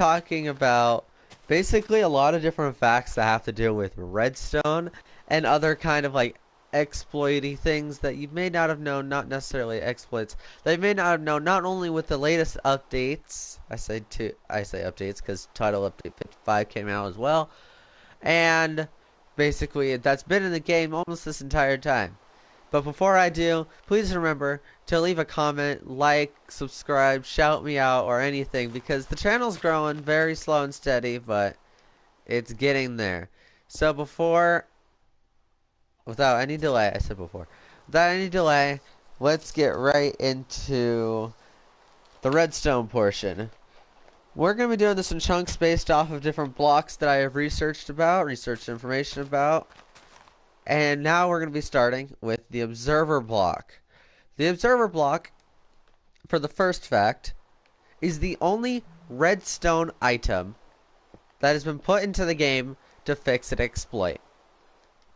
talking about basically a lot of different facts that have to do with redstone and other kind of like exploity things that you may not have known, not necessarily exploits, that you may not have known not only with the latest updates. I say updates because title update 55 came out as well, and basically that's been in the game almost this entire time. But before I do, please remember to leave a comment, like, subscribe, shout me out, or anything, because the channel's growing very slow and steady, but it's getting there. So without any delay, I said before, without any delay, let's get right into the redstone portion. We're going to be doing this in chunks based off of different blocks that I have researched information about. And now we're going to be starting with the observer block. The observer block, for the first fact, is the only redstone item that has been put into the game to fix an exploit.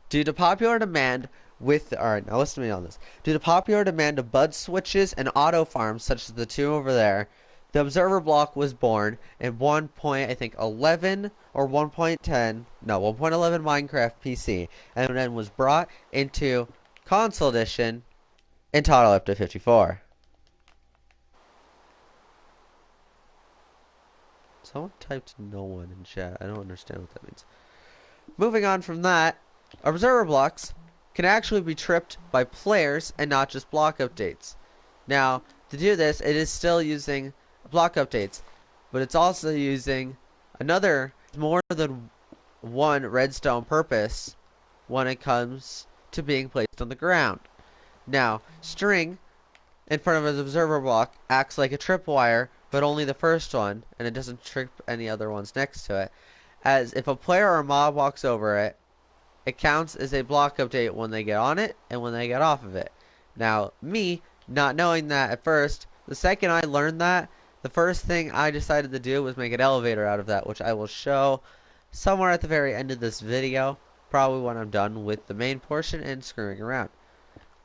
Due to popular demand alright, now listen to me on this. Due to popular demand of bud switches and auto farms, such as the two over there, the observer block was born in 1.11 or 1.10, no, 1.11 Minecraft PC, and then was brought into console edition in total up to 54. Someone typed no one in chat. I don't understand what that means. Moving on from that, observer blocks can actually be tripped by players and not just block updates. Now, to do this, it is still using block updates, but it's also using another more than one redstone purpose when it comes to being placed on the ground. Now, string in front of an observer block acts like a tripwire, but only the first one, and it doesn't trip any other ones next to it. As if a player or a mob walks over it, it counts as a block update when they get on it and when they get off of it. Now, me, not knowing that at first, the second I learned that, the first thing I decided to do was make an elevator out of that, which I will show somewhere at the very end of this video, probably when I'm done with the main portion and screwing around.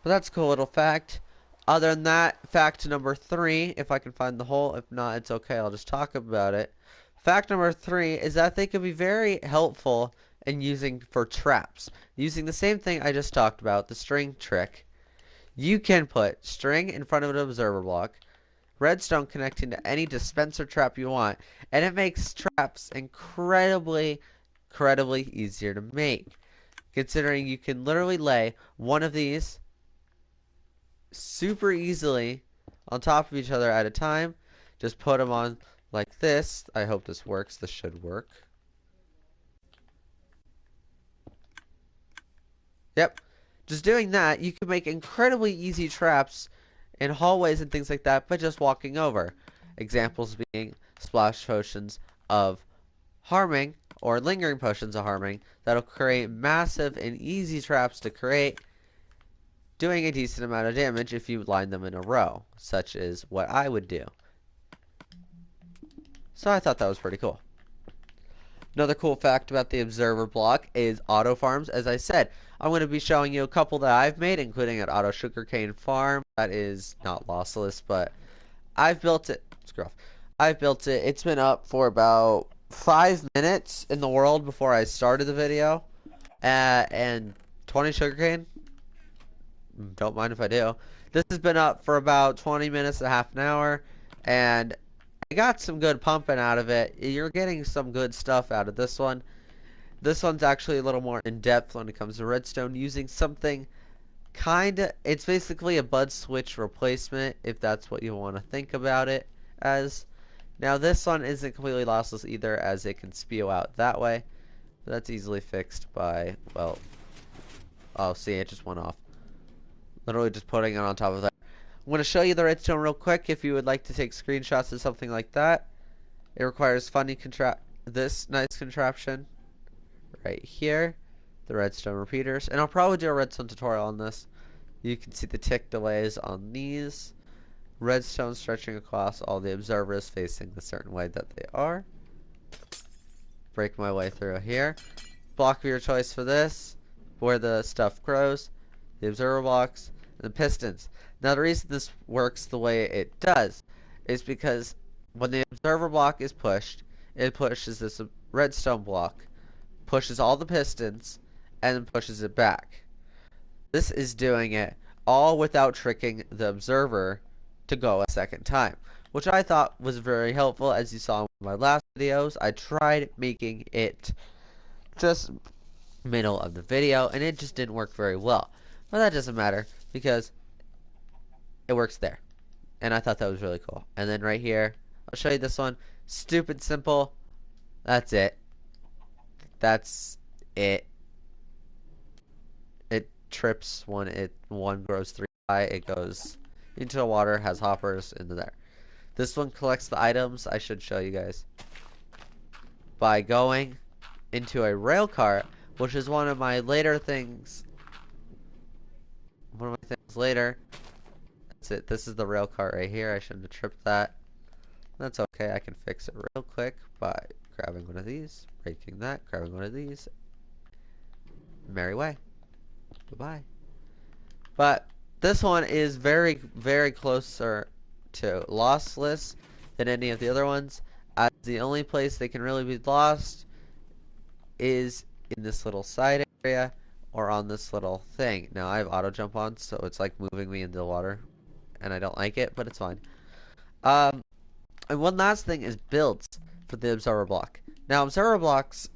But that's a cool little fact. Other than that, fact number 3, if I can find the hole, if not, it's okay, I'll just talk about it. Fact number 3 is that they can be very helpful in using for traps. Using the same thing I just talked about, the string trick. You can put string in front of an observer block, redstone connecting to any dispenser trap you want, and it makes traps incredibly easier to make. Considering you can literally lay one of these super easily on top of each other at a time. Just put them on like this. I hope this works. This should work. Yep. Just doing that, you can make incredibly easy traps in hallways and things like that by just walking over. Examples being splash potions of harming or lingering potions of harming that'll create massive and easy traps to create, doing a decent amount of damage if you line them in a row, such as what I would do. So I thought that was pretty cool. Another cool fact about the observer block is auto farms. As I said, I'm going to be showing you a couple that I've made, including an auto sugarcane farm that is not lossless, but I've built it. Screw off. I've built it. It's been up for about 5 minutes in the world before I started the video. And 20 sugarcane. Don't mind if I do. This has been up for about 20 minutes to half an hour, and I got some good pumping out of it. You're getting some good stuff out of this one. This one's actually a little more in-depth when it comes to redstone, using something kinda, it's basically a bud switch replacement, if that's what you want to think about it as. Now this one isn't completely lossless either, as it can spew out that way. But that's easily fixed by, well, oh, see, it just went off. Literally just putting it on top of that. I'm going to show you the redstone real quick if you would like to take screenshots of something like that. It requires this nice contraption right here, the redstone repeaters, and I'll probably do a redstone tutorial on this. You can see the tick delays on these. Redstone stretching across all the observers facing the certain way that they are. Break my way through here. Block of your choice for this, where the stuff grows, the observer blocks, and the pistons. Now the reason this works the way it does is because when the observer block is pushed, it pushes this redstone block, pushes all the pistons, and then pushes it back. This is doing it all without tricking the observer to go a second time, which I thought was very helpful. As you saw in my last videos, I tried making it just middle of the video, and it just didn't work very well. But that doesn't matter, because it works there. And I thought that was really cool. And then right here, I'll show you this one. Stupid simple. That's it. That's it. It trips when one grows 3 high. It goes into the water, has hoppers into there. This one collects the items. I should show you guys. By going into a rail cart, which is one of my later things. One of my things later. That's it. This is the rail cart right here. I shouldn't have tripped that. That's okay. I can fix it real quick by grabbing one of these, breaking that, grabbing one of these. Merry way. Bye-bye. But this one is very, very closer to lossless than any of the other ones, as the only place they can really be lost is in this little side area or on this little thing. Now I have auto jump on, so it's like moving me into the water, and I don't like it, but it's fine. And one last thing is builds for the observer block. Now observer blocks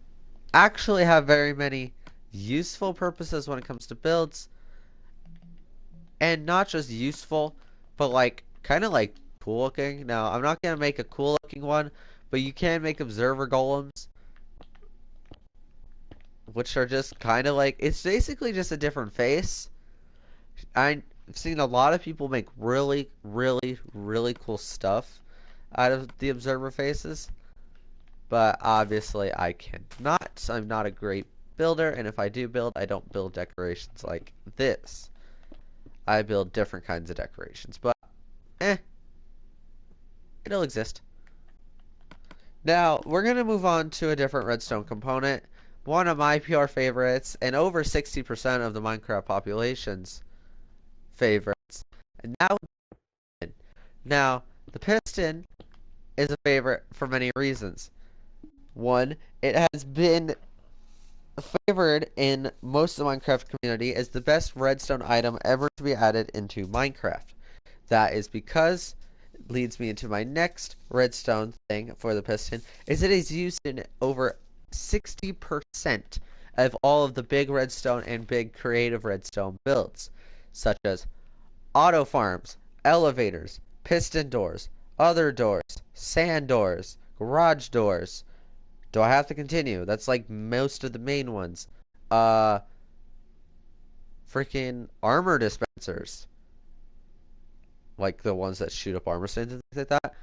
actually have very many useful purposes when it comes to builds, and not just useful, but like kind of like cool looking. Now I'm not gonna make a cool looking one, but you can make observer golems, which are just kind of like, it's basically just a different face. I've seen a lot of people make really, really, really cool stuff out of the observer faces, but obviously I cannot. I'm not a great builder, and if I do build, I don't build decorations like this. I build different kinds of decorations, but it'll exist. Now we're gonna move on to a different redstone component, one of my pure favorites, and over 60% of the Minecraft population's favorites. And now the piston is a favorite for many reasons. One, it has been favored in most of the Minecraft community as the best redstone item ever to be added into Minecraft. That is because, it leads me into my next redstone thing for the piston, is it is used in over 60% of all of the big redstone and big creative redstone builds, such as auto farms, elevators, piston doors, other doors, sand doors, garage doors. Do I have to continue? That's like most of the main ones. Freaking armor dispensers. Like the ones that shoot up armor stands and things like that.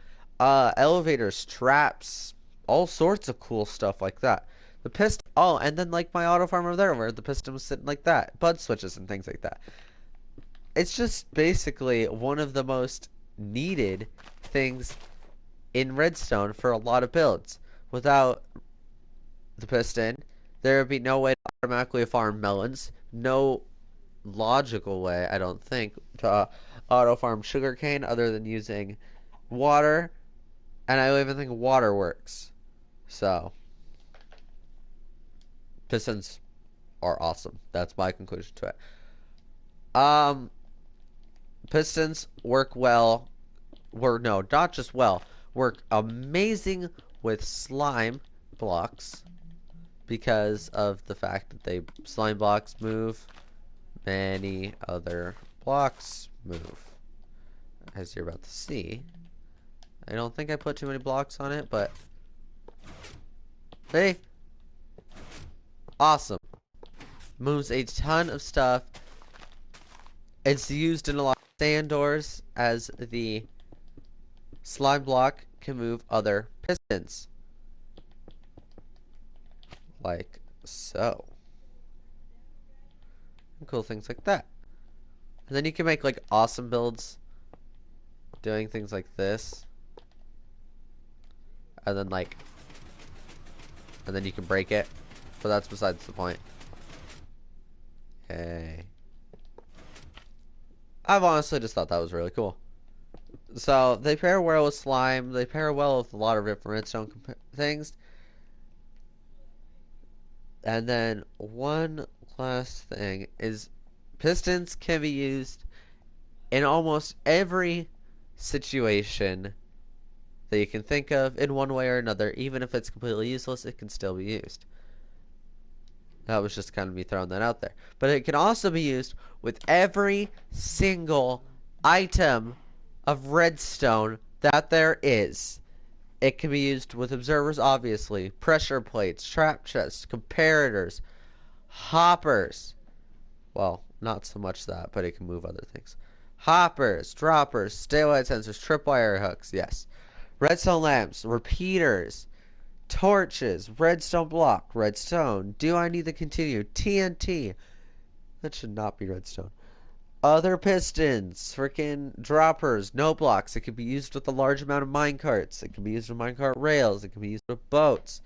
Elevators, traps, all sorts of cool stuff like that. The piston, oh, and then like my auto farm over there where the piston was sitting like that. Bud switches and things like that. It's just basically one of the most needed things in redstone for a lot of builds. Without the piston, there would be no way to automatically farm melons. No logical way, I don't think, to auto farm sugarcane other than using water. And I don't even think water works. So, pistons are awesome. That's my conclusion to it. Pistons work well. No, not just well. Work amazing with slime blocks because of the fact that slime blocks move. Many other blocks move, as you're about to see. I don't think I put too many blocks on it, but hey, awesome. Moves a ton of stuff. It's used in a lot of sand doors, as the slime block can move other pistons. Like so. Cool things like that. And then you can make like awesome builds doing things like this. And then you can break it. But that's besides the point. Hey. I've honestly just thought that was really cool. So they pair well with slime. They pair well with a lot of different redstone things. And then one last thing is pistons can be used in almost every situation that you can think of in one way or another. Even if it's completely useless, it can still be used. That was just kind of me throwing that out there. But it can also be used with every single item of redstone that there is. It can be used with observers, obviously, pressure plates, trap chests, comparators, hoppers. Well, not so much that, but it can move other things. Hoppers, droppers, stay-away sensors, tripwire hooks, yes. Redstone lamps, repeaters, torches, redstone block, redstone. Do I need to continue? TNT. That should not be redstone. Other pistons, freaking droppers, no blocks. It can be used with a large amount of minecarts. It can be used with minecart rails. It can be used with boats.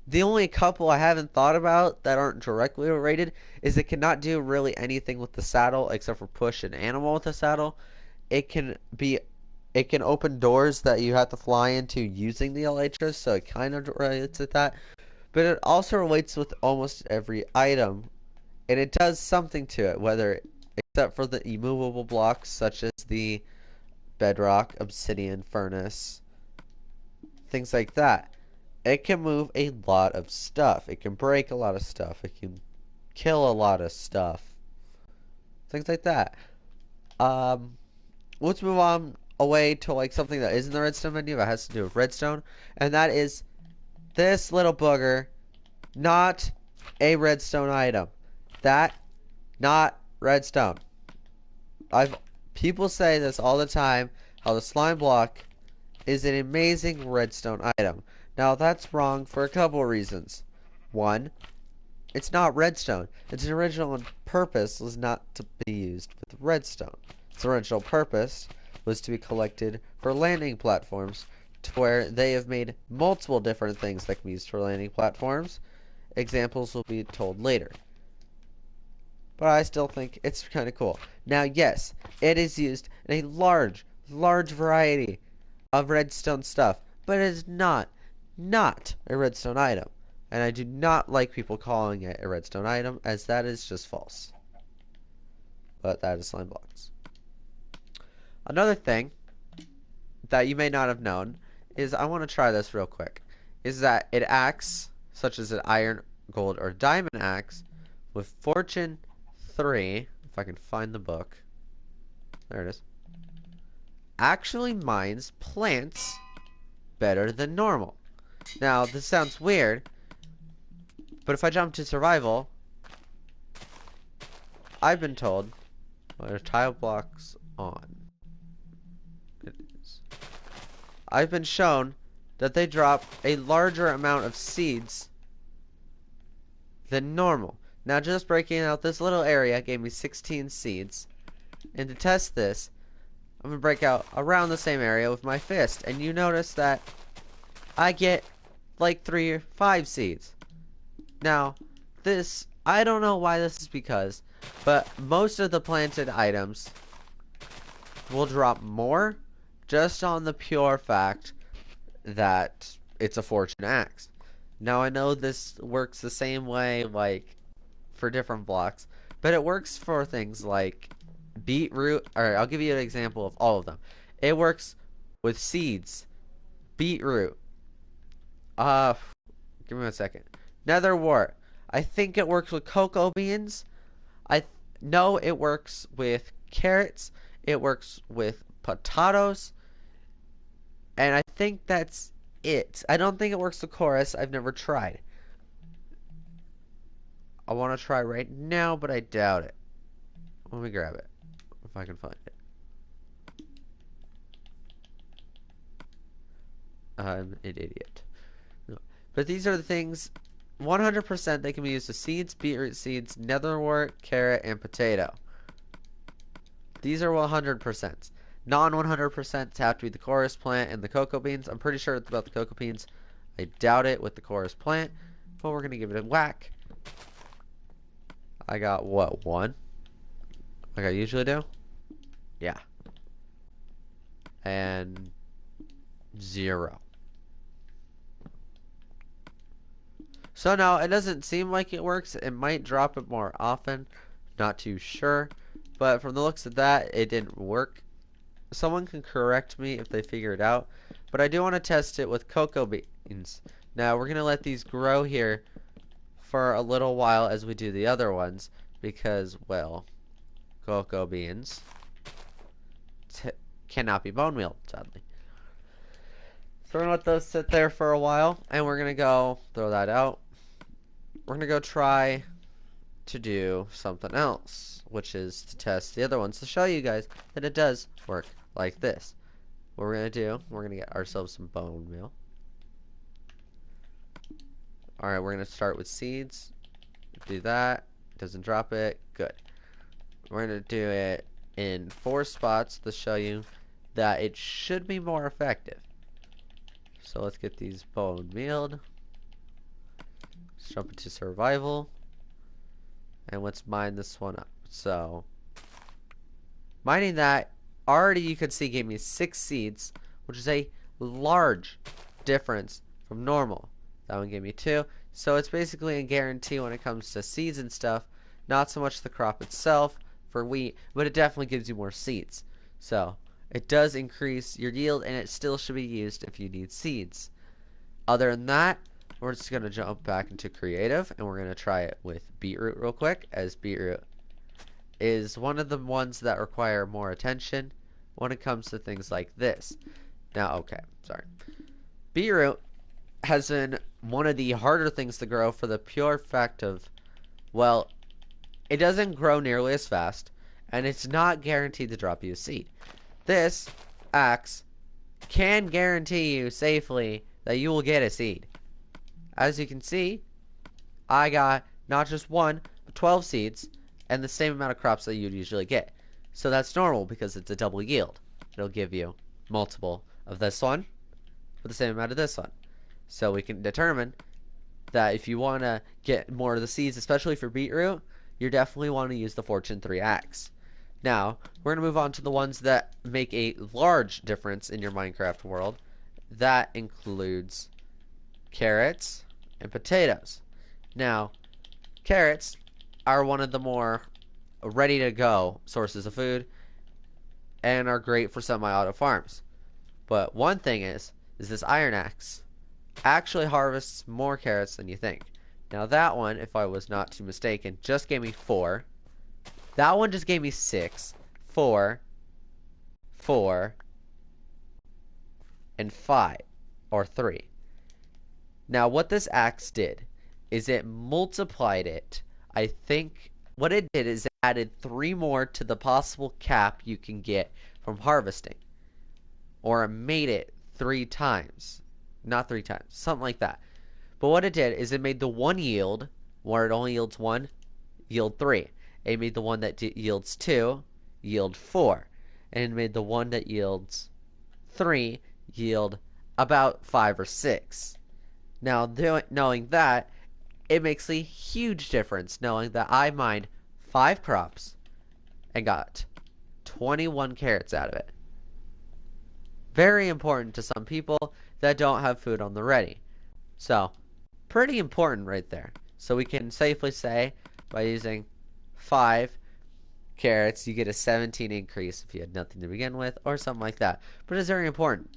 The only couple I haven't thought about that aren't directly related is it cannot do really anything with the saddle except for push an animal with the saddle. It can be it can open doors that you have to fly into using the elytras, so it kind of relates with that. But it also relates with almost every item, and it does something to it, whether except for the immovable blocks such as the bedrock, obsidian, furnace, things like that. It can move a lot of stuff. It can break a lot of stuff. It can kill a lot of stuff. Things like that. Um, let's move on away to like something that is in the redstone menu that has to do with redstone, and that is this little booger, not a redstone item. That not redstone. I've People say this all the time, how the slime block is an amazing redstone item. Now that's wrong for a couple of reasons. One, it's not redstone. Its original purpose was not to be used with redstone. Its original purpose was to be collected for landing platforms, to where they have made multiple different things that can be used for landing platforms. Examples will be told later. But I still think it's kind of cool. Now, yes, it is used in a large variety of redstone stuff, but it is not a redstone item. And I do not like people calling it a redstone item, as that is just false. But that is slime blocks. Another thing that you may not have known is, I want to try this real quick, is that it acts, such as an iron, gold, or diamond axe, with fortune 3, if I can find the book. There it is. Actually mines plants better than normal. Now, this sounds weird, but if I jump to survival, I've been told, well, tile blocks on. It is. I've been shown that they drop a larger amount of seeds than normal. Now, just breaking out this little area gave me 16 seeds. And to test this, I'm going to break out around the same area with my fist. And you notice that I get like 3 or 5 seeds. Now, this, I don't know why this is because, but most of the planted items will drop more just on the pure fact that it's a fortune axe. Now, I know this works the same way, like, for different blocks, but it works for things like beetroot. Alright, I'll give you an example of all of them. It works with seeds, beetroot, give me 1 second, nether wart. I think it works with cocoa beans. I know it works with carrots. It works with potatoes. And I think that's it. I don't think it works with chorus. I've never tried. I want to try right now, but I doubt it. Let me grab it, if I can find it. I'm an idiot. No. But these are the things, 100% they can be used with seeds, beetroot seeds, netherwort, carrot, and potato. These are 100%. Non-100% have to be the chorus plant and the cocoa beans. I'm pretty sure it's about the cocoa beans. I doubt it with the chorus plant, but we're going to give it a whack. I got, what, 1? Like I usually do? Yeah. and 0. So now it doesn't seem like it works. It might drop it more often. Not too sure. But from the looks of that, it didn't work. Someone can correct me if they figure it out. But I do want to test it with cocoa beans. Now we're going to let these grow here for a little while as we do the other ones. Because, well, cocoa beans cannot be bone meal, sadly. So we're going to let those sit there for a while. And we're going to go throw that out. We're going to go try to do something else, which is to test the other ones to show you guys that it does work like this. What we're going to do, we're going to get ourselves some bone meal. Alright, we're going to start with seeds. Do that. Doesn't drop it. Good. We're going to do it in 4 spots to show you that it should be more effective. So let's get these bone mealed. Let's jump into survival. And let's mine this one up. So, mining that, already you could see gave me 6 seeds, which is a large difference from normal. That one gave me 2. So it's basically a guarantee when it comes to seeds and stuff. Not so much the crop itself for wheat, but it definitely gives you more seeds. So, it does increase your yield, and it still should be used if you need seeds. Other than that, we're just going to jump back into creative, and we're going to try it with beetroot real quick, as beetroot is one of the ones that require more attention when it comes to things like this. Now, okay, sorry. Beetroot has been one of the harder things to grow for the pure fact of, well, it doesn't grow nearly as fast, and it's not guaranteed to drop you a seed. This axe can guarantee you safely that you will get a seed. As you can see, I got not just 1, but 12 seeds, and the same amount of crops that you'd usually get. So that's normal because it's a double yield. It'll give you multiple of this one with the same amount of this one. So we can determine that if you want to get more of the seeds, especially for beetroot, you definitely want to use the Fortune 3 axe. Now, we're going to move on to the ones that make a large difference in your Minecraft world. That includes carrots and potatoes. Now, carrots are one of the more ready to go sources of food and are great for semi-auto farms. But one thing is this iron axe actually harvests more carrots than you think. Now that one, if I was not too mistaken, just gave me 4. That one just gave me 6, 4, 4, and 5, or 3. Now what this axe did is it multiplied it. I think what it did is it added 3 more to the possible cap you can get from harvesting. Or it made it 3 times. Not 3 times, something like that. But what it did is it made the one yield, where it only yields 1, yield 3. It made the one that yields 2, yield 4. And it made the one that yields 3, yield about 5 or 6. Now, knowing that, it makes a huge difference knowing that I mined 5 crops and got 21 carrots out of it. Very important to some people that don't have food on the ready. So, pretty important right there. So we can safely say by using 5 carrots, you get a 17 increase if you had nothing to begin with, or something like that. But it's very important.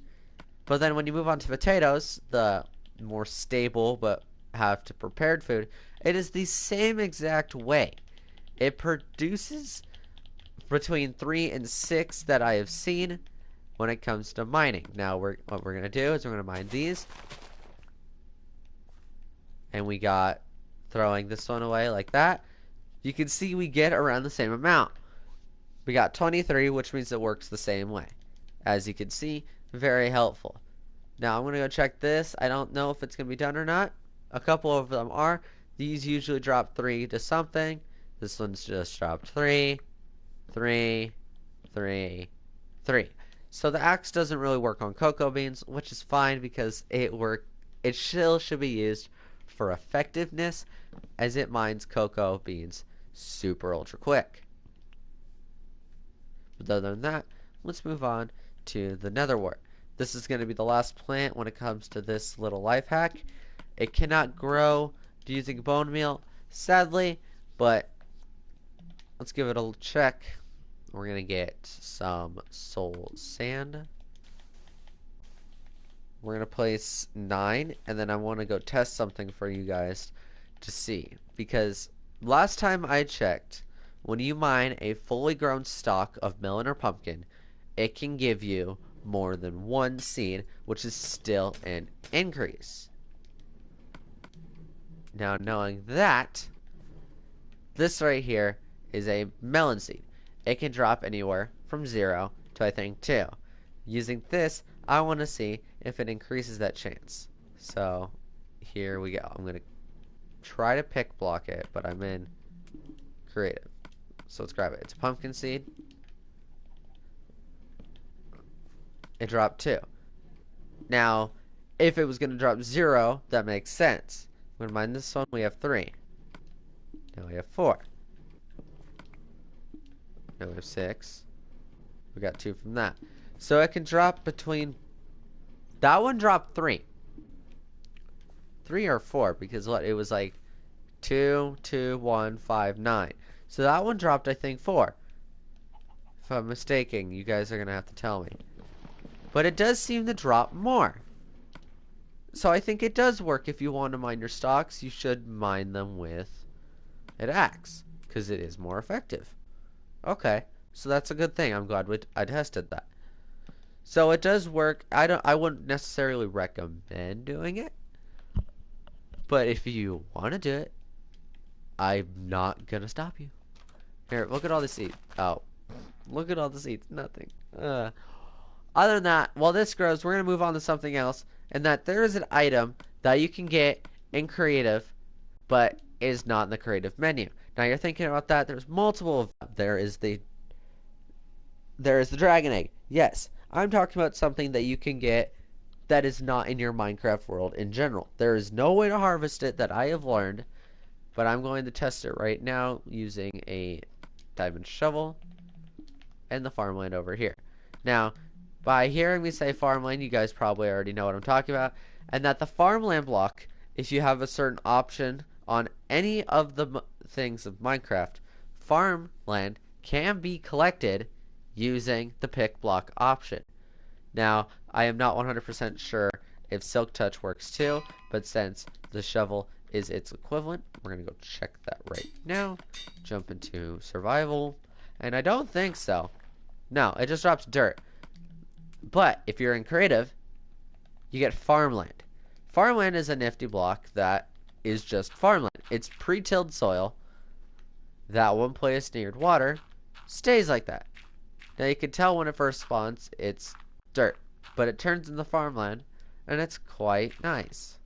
But then when you move on to potatoes, the more stable but have to prepared food, it is the same exact way. It produces between 3 and 6 that I have seen when it comes to mining. Now, what we're going to do is we're going to mine these. And we got throwing this one away like that. You can see we get around the same amount. We got 23, which means it works the same way. As you can see, very helpful. Now, I'm going to go check this. I don't know if it's going to be done or not. A couple of them are. These usually drop 3 to something. This one's just dropped 3, 3, 3, 3. So the axe doesn't really work on cocoa beans, which is fine because it still should be used for effectiveness as it mines cocoa beans super ultra quick. But other than that, let's move on to the nether wart. This is going to be the last plant when it comes to this little life hack. It cannot grow using bone meal, sadly, but let's give it a check. We're going to get some soul sand. We're going to place 9, and then I want to go test something for you guys to see. Because last time I checked, when you mine a fully grown stalk of melon or pumpkin, it can give you more than 1 seed, which is still an increase. Now, knowing that, this right here is a melon seed. It can drop anywhere from 0 to, I think, 2. Using this, I want to see if it increases that chance. So, here we go. I'm going to try to pick block it, but I'm in creative. So let's grab it. It's a pumpkin seed. It dropped 2. Now, if it was going to drop 0, that makes sense. I'm going to mine this one. We have 3. Now we have 4. Now we have 6. We got 2 from that. So it can drop between... That one dropped 3. 3 or 4, because what? It was like 2, 2, 1, 5, 9. So that one dropped, I think, 4. If I'm mistaken, you guys are going to have to tell me. But it does seem to drop more. So I think it does work. If you want to mine your stocks, you should mine them with an axe, because it is more effective. Okay, so that's a good thing. I'm glad I tested that. So it does work. I wouldn't necessarily recommend doing it, but if you want to do it, I'm not gonna stop you. Here, look at all the seeds. Oh, look at all the seeds. Nothing. Other than that, while this grows, we're gonna move on to something else, and that there is an item that you can get in creative, but is not in the creative menu. Now you're thinking about that. There's multiple of them. There is the dragon egg. Yes, I'm talking about something that you can get that is not in your Minecraft world in general. There is no way to harvest it that I have learned, but I'm going to test it right now using a diamond shovel and the farmland over here. Now, by hearing me say farmland, you guys probably already know what I'm talking about, and that the farmland block, if you have a certain option on any of the things of Minecraft, farmland can be collected using the pick block option. Now, I am not 100% sure if Silk Touch works too, but since the shovel is its equivalent, we're going to go check that right now. Jump into survival, and I don't think so. No, it just drops dirt. But if you're in creative, you get farmland. Farmland is a nifty block that is just farmland. It's pre-tilled soil that one place near water stays like that. Now you can tell when it first spawns, it's dirt, but it turns into farmland, and it's quite nice.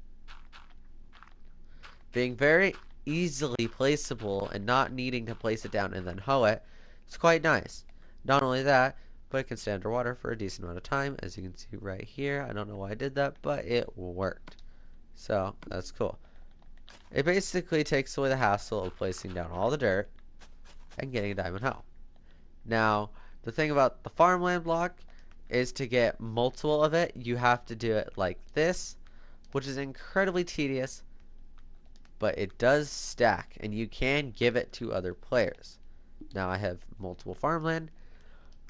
Being very easily placeable and not needing to place it down and then hoe it, it's quite nice. Not only that, but it can stay underwater for a decent amount of time, as you can see right here. I don't know why I did that, but it worked. So, that's cool. It basically takes away the hassle of placing down all the dirt and getting a diamond hoe. Now, the thing about the farmland block is to get multiple of it, you have to do it like this, which is incredibly tedious, but it does stack, and you can give it to other players. Now I have multiple farmland,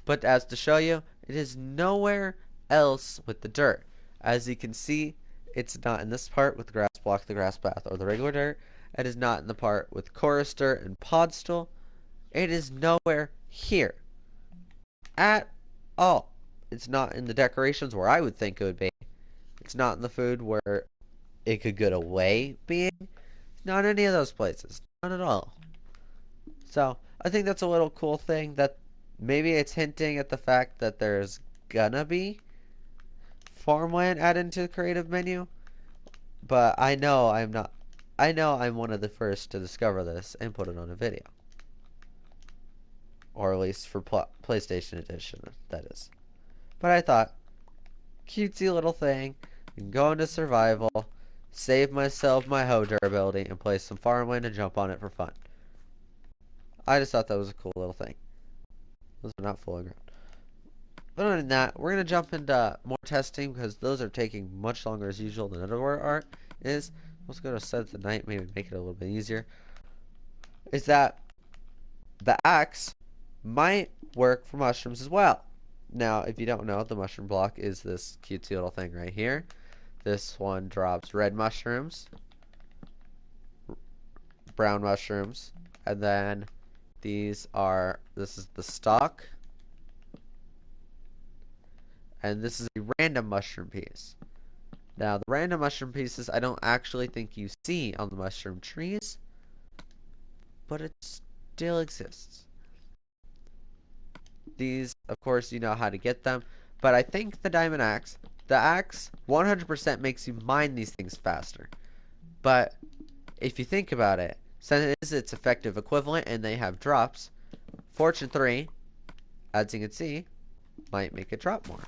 but as to show you, it is nowhere else with the dirt. As you can see, it's not in this part with the grass block, the grass path, or the regular dirt. It is not in the part with chorus dirt and podstool. It is nowhere here at all. It's not in the decorations where I would think it would be. It's not in the food where it could get away being. Not any of those places. Not at all. So, I think that's a little cool thing that maybe it's hinting at the fact that there's gonna be farmland added into the creative menu. But I know I'm not. I know I'm one of the first to discover this and put it on a video. Or at least for PlayStation Edition, that is. But I thought, cutesy little thing, and go into survival, save myself my hoe durability, and play some farmland and jump on it for fun. I just thought that was a cool little thing. Those are not full of ground. But other than that, we're going to jump into more testing because those are taking much longer as usual than other art is. Let's go to set the night, maybe make it a little bit easier. Is that the axe might work for mushrooms as well. Now, if you don't know, the mushroom block is this cutesy little thing right here. This one drops red mushrooms, brown mushrooms, and then this is the stalk, and this is a random mushroom piece. Now, the random mushroom pieces I don't actually think you see on the mushroom trees, but it still exists. These, of course, you know how to get them, but I think the diamond axe, 100% makes you mine these things faster. But if you think about it, since it is its effective equivalent and they have drops, Fortune 3, as you can see, might make it drop more.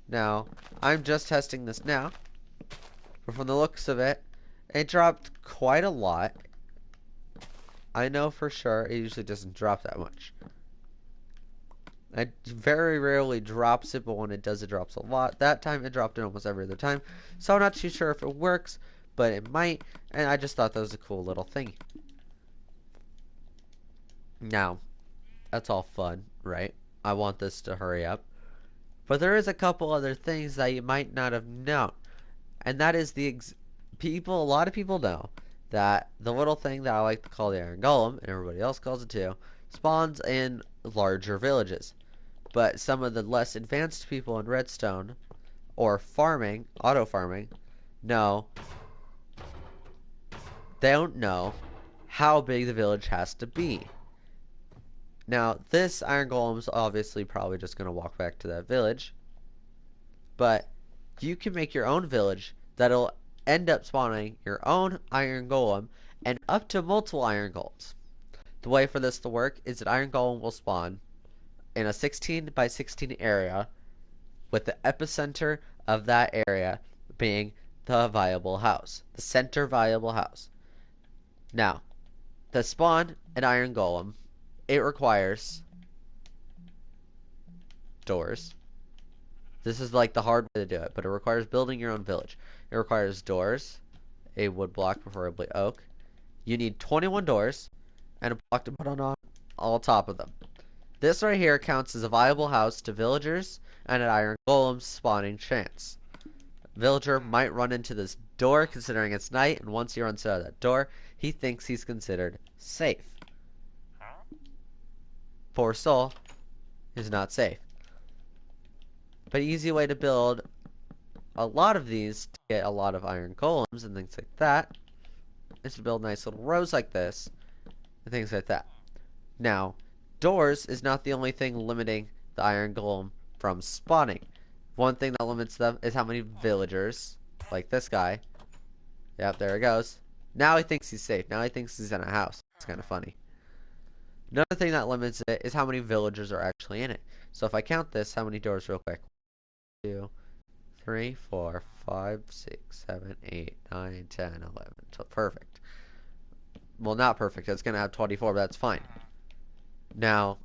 Now, I'm just testing this now, but from the looks of it, it dropped quite a lot. I know for sure it usually doesn't drop that much. It very rarely drops it, but when it does, it drops a lot. That time, it dropped it almost every other time. So I'm not too sure if it works, but it might, and I just thought that was a cool little thing. Now, that's all fun, right? I want this to hurry up. But there is a couple other things that you might not have known. And that is a lot of people know that the little thing that I like to call the iron golem, and everybody else calls it too, spawns in larger villages. But some of the less advanced people in Redstone, or farming, auto farming, they don't know how big the village has to be. Now, this iron golem's obviously probably just going to walk back to that village, but you can make your own village that'll end up spawning your own iron golem and up to multiple iron golems. The way for this to work is that iron golem will spawn in a 16 by 16 area, with the epicenter of that area being the viable house, the center viable house. Now, to spawn an iron golem, it requires doors. This is like the hard way to do it, but it requires building your own village. It requires doors, a wood block, preferably oak. You need 21 doors, and a block to put on top of them. This right here counts as a viable house to villagers and an iron golem spawning chance. A villager might run into this door considering it's night, and once he runs out of that door, he thinks he's considered safe. Poor soul is not safe. But an easy way to build a lot of these to get a lot of iron golems and things like that is to build nice little rows like this and things like that. Now, doors is not the only thing limiting the iron golem from spawning. One thing that limits them is how many villagers, like this guy. Yep, there it goes. Now he thinks he's safe. Now he thinks he's in a house. It's kind of funny. Another thing that limits it is how many villagers are actually in it. So if I count this, how many doors real quick? 2, 3, 4, 5, 6, 7, 8, 9, 10, 11. So perfect. Well, not perfect. It's going to have 24, but that's fine. Now,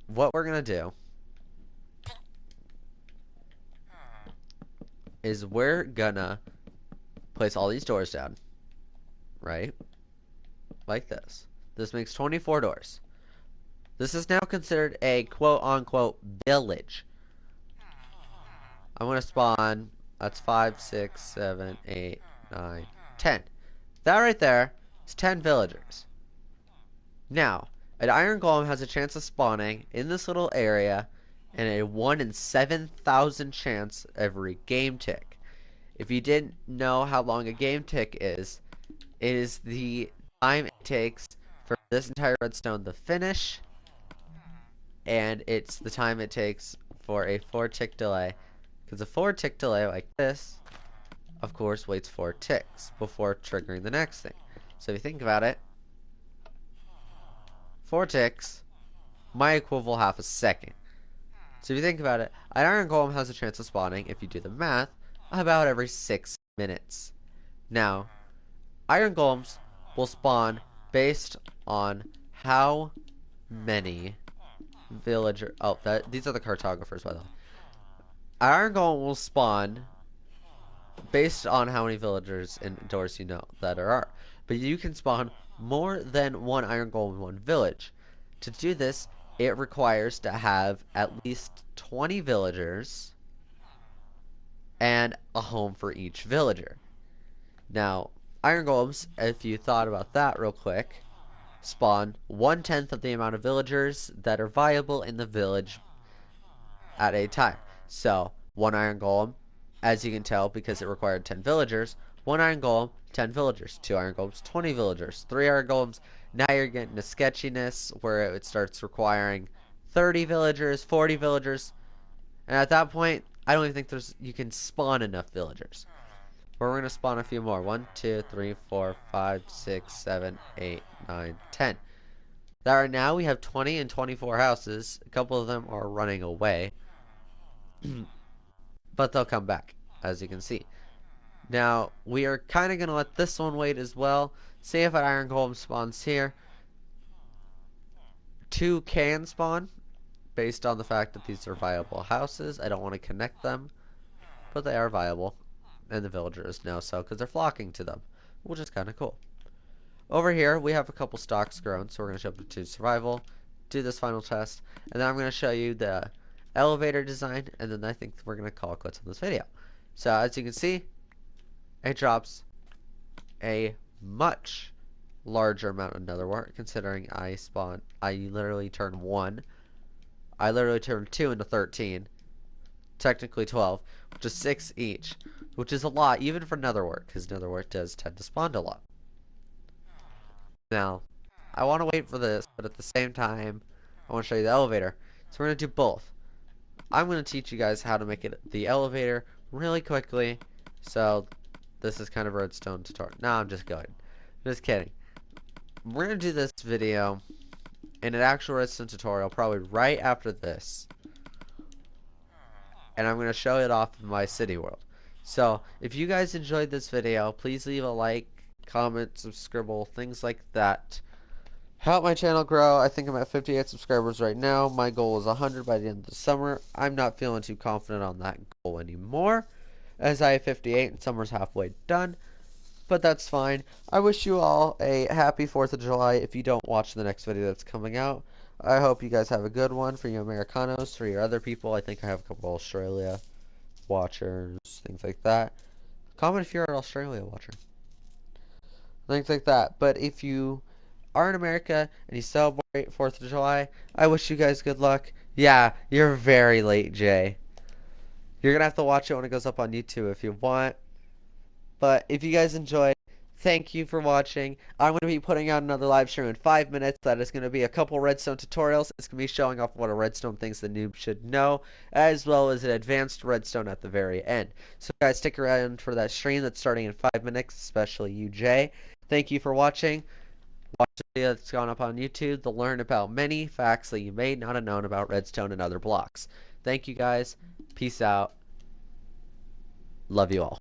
what we're going to do is we're going to place all these doors down, right? Like this. This makes 24 doors. This is now considered a quote-unquote village. I'm going to spawn, that's 5, 6, 7, 8, 9, 10. That right there is 10 villagers. Now, an iron golem has a chance of spawning in this little area and a 1 in 7,000 chance every game tick. If you didn't know how long a game tick is, it is the time it takes for this entire redstone to finish, and it's the time it takes for a 4-tick delay. Because a 4-tick delay like this, of course, waits 4 ticks before triggering the next thing. So if you think about it, 4 ticks might equal half a second. So if you think about it, an iron golem has a chance of spawning, if you do the math, about every 6 minutes. Now, iron golems will spawn based on how many villager. Oh, these are the cartographers, by the way. Iron Golem will spawn based on how many villagers indoors you know that there are. But you can spawn more than one Iron Golem in one village. To do this, it requires to have at least 20 villagers and a home for each villager. Now, Iron Golems, if you thought about that real quick, spawn 1/10 of the amount of villagers that are viable in the village at a time. So, one Iron Golem, as you can tell, because it required 10 villagers, one Iron Golem, 10 villagers, two Iron Golems, 20 villagers, three Iron Golems. Now you're getting to sketchiness where it starts requiring 30 villagers, 40 villagers, and at that point, I don't even think you can spawn enough villagers. But we're going to spawn a few more. 1, 2, 3, 4, 5, 6, 7, 8, 9, 10. Right now we have 20 and 24 houses. A couple of them are running away. But they'll come back, as you can see. Now, we are kind of going to let this one wait as well. See if an Iron Golem spawns here. 2 can spawn, based on the fact that these are viable houses. I don't want to connect them, but they are viable. And the villagers know so, because they're flocking to them, which is kind of cool. Over here, we have a couple stocks grown, so we're going to jump into survival, do this final test, and then I'm going to show you the elevator design, and then I think we're going to call it quits on this video. So as you can see, it drops a much larger amount of netherwort, considering I literally turned 1. I literally turned 2 into 13. Technically 12, which is 6 each, which is a lot, even for netherwort, because netherwort does tend to spawn a lot. Now, I want to wait for this, but at the same time, I want to show you the elevator. So we're going to do both. I'm going to teach you guys how to make it the elevator really quickly. So this is kind of a redstone tutorial. No, I'm just going. Just kidding. We're going to do this video in an actual redstone tutorial probably right after this. And I'm going to show it off in my city world. So if you guys enjoyed this video, please leave a like, comment, subscribe, things like that. Help my channel grow. I think I'm at 58 subscribers right now. My goal is 100 by the end of the summer. I'm not feeling too confident on that goal anymore, as I have 58 and summer's halfway done. But that's fine. I wish you all a happy 4th of July if you don't watch the next video that's coming out. I hope you guys have a good one for you Americanos, for your other people. I think I have a couple Australia watchers, things like that. Comment if you're an Australia watcher. Things like that. But if you are in America and you celebrate 4th of July, I wish you guys good luck. Yeah, you're very late, Jay. You're going to have to watch it when it goes up on YouTube if you want. But if you guys enjoyed, thank you for watching. I'm going to be putting out another live stream in 5 minutes. That is going to be a couple redstone tutorials. It's going to be showing off what a redstone thinks the noob should know, as well as an advanced redstone at the very end. So guys, stick around for that stream that's starting in 5 minutes, especially you, Jay. Thank you for watching. Watch the video that's gone up on YouTube to learn about many facts that you may not have known about redstone and other blocks. Thank you guys. Peace out. Love you all.